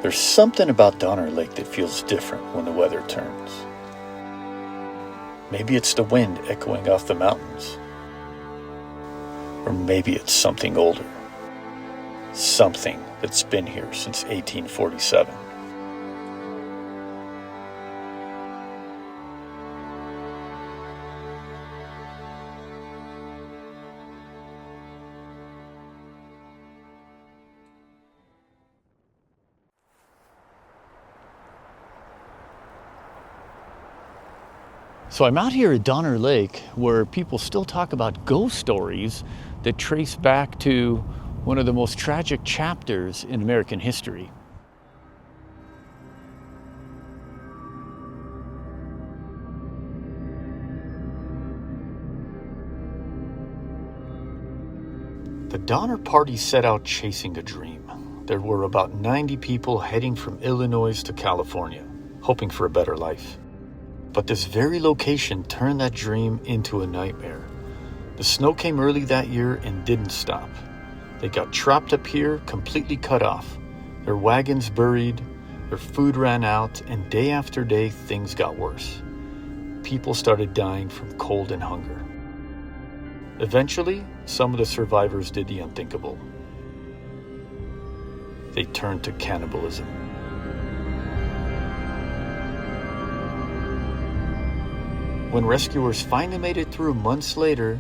There's something about Donner Lake that feels different when the weather turns. Maybe it's the wind echoing off the mountains. Or maybe it's something older. Something that's been here since 1847. So I'm out here at Donner Lake where people still talk about ghost stories that trace back to one of the most tragic chapters in American history. The Donner Party set out chasing a dream. There were about 90 people heading from Illinois to California, hoping for a better life. But this very location turned that dream into a nightmare. The snow came early that year and didn't stop. They got trapped up here, completely cut off. Their wagons buried, their food ran out, and day after day, things got worse. People started dying from cold and hunger. Eventually, some of the survivors did the unthinkable. They turned to cannibalism. When rescuers finally made it through months later,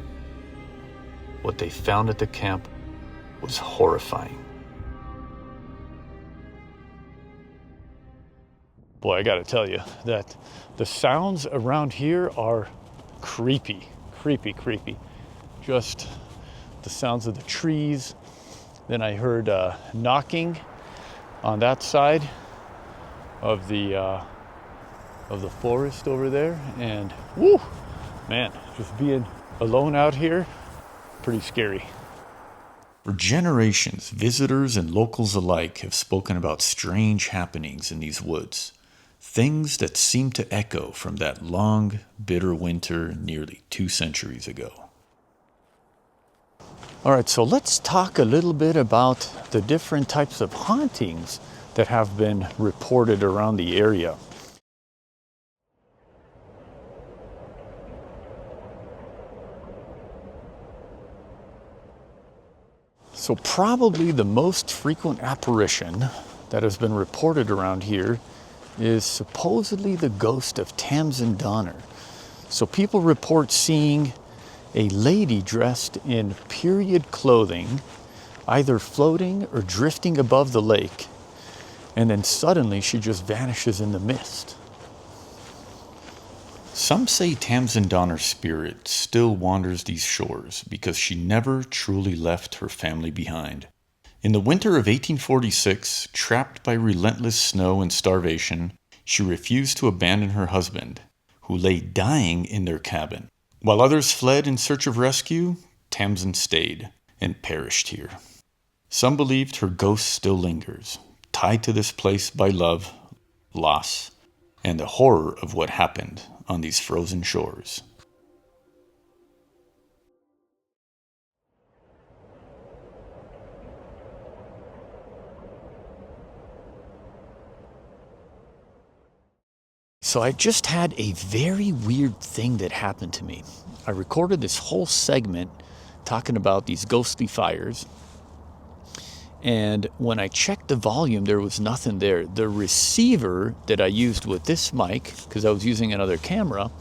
what they found at the camp was horrifying. Boy, I gotta tell you that the sounds around here are creepy. Just the sounds of the trees. Then I heard knocking on that side of the forest over there, and whoo, man, just being alone out here, pretty scary. For generations, visitors and locals alike have spoken about strange happenings in these woods, things that seem to echo from that long, bitter winter nearly 2 centuries ago. All right, so let's talk a little bit about the different types of hauntings that have been reported around the area. So probably the most frequent apparition that has been reported around here is supposedly the ghost of Tamsin Donner. So people report seeing a lady dressed in period clothing, either floating or drifting above the lake, and then suddenly she just vanishes in the mist. Some say Tamsin Donner's spirit still wanders these shores because she never truly left her family behind. In the winter of 1846, trapped by relentless snow and starvation, she refused to abandon her husband, who lay dying in their cabin. While others fled in search of rescue, Tamsin stayed and perished here. Some believed her ghost still lingers, tied to this place by love, loss, and the horror of what happened on these frozen shores. So I just had a very weird thing that happened to me. I recorded this whole segment talking about these ghostly fires. And when I checked the volume, there was nothing there. The receiver that I used with this mic, because I was using another camera,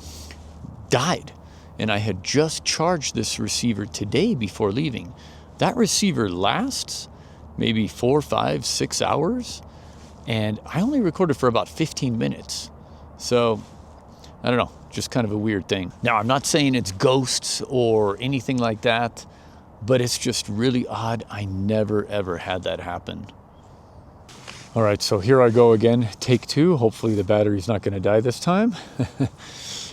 died. And I had just charged this receiver today before leaving. That receiver lasts maybe 4, 5, 6 hours. And I only recorded for about 15 minutes. So, I don't know, just kind of a weird thing. Now, I'm not saying it's ghosts or anything like that, but it's just really odd. I never, ever had that happen. All right, so here I go again, take 2. Hopefully the battery's not going to die this time.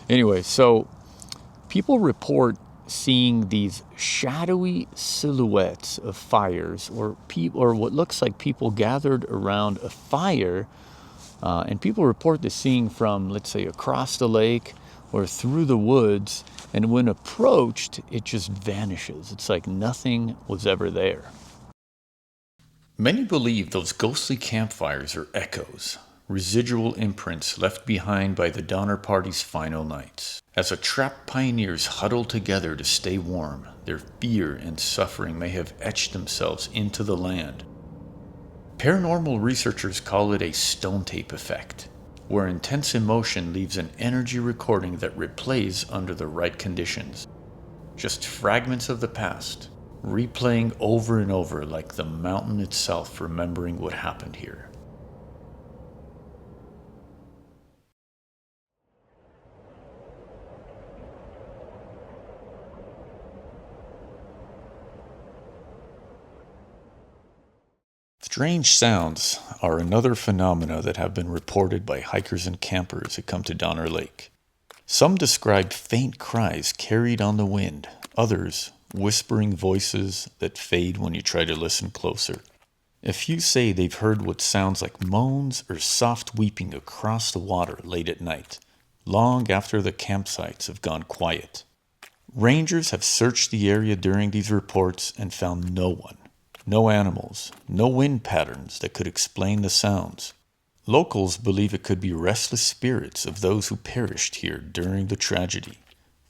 Anyway, so people report seeing these shadowy silhouettes of fires or what looks like people gathered around a fire. And people report this seeing from, let's say, across the lake or through the woods, and when approached, it just vanishes. It's like nothing was ever there. Many believe those ghostly campfires are echoes, residual imprints left behind by the Donner Party's final nights. As the trapped pioneers huddle together to stay warm, their fear and suffering may have etched themselves into the land. Paranormal researchers call it a stone tape effect, where intense emotion leaves an energy recording that replays under the right conditions. Just fragments of the past, replaying over and over like the mountain itself remembering what happened here. Strange sounds are another phenomena that have been reported by hikers and campers who come to Donner Lake. Some describe faint cries carried on the wind, others whispering voices that fade when you try to listen closer. A few say they've heard what sounds like moans or soft weeping across the water late at night, long after the campsites have gone quiet. Rangers have searched the area during these reports and found no one. No animals, no wind patterns that could explain the sounds. Locals believe it could be restless spirits of those who perished here during the tragedy.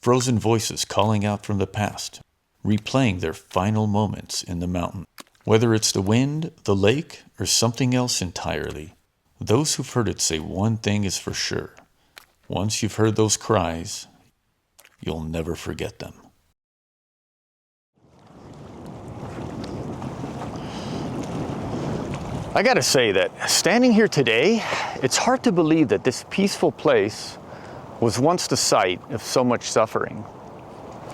Frozen voices calling out from the past, replaying their final moments in the mountain. Whether it's the wind, the lake, or something else entirely, those who've heard it say one thing is for sure. Once you've heard those cries, you'll never forget them. I gotta say that standing here today, it's hard to believe that this peaceful place was once the site of so much suffering.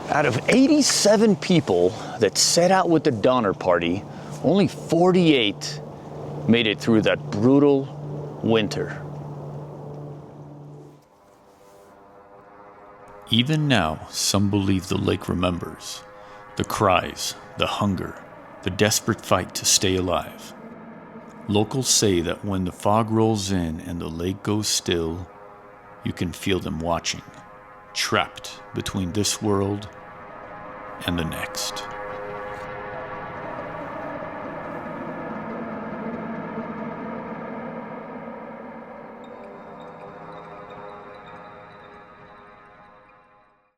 Out of 87 people that set out with the Donner Party, only 48 made it through that brutal winter. Even now, some believe the lake remembers. The cries, the hunger, the desperate fight to stay alive. Locals say that when the fog rolls in and the lake goes still, you can feel them watching, trapped between this world and the next.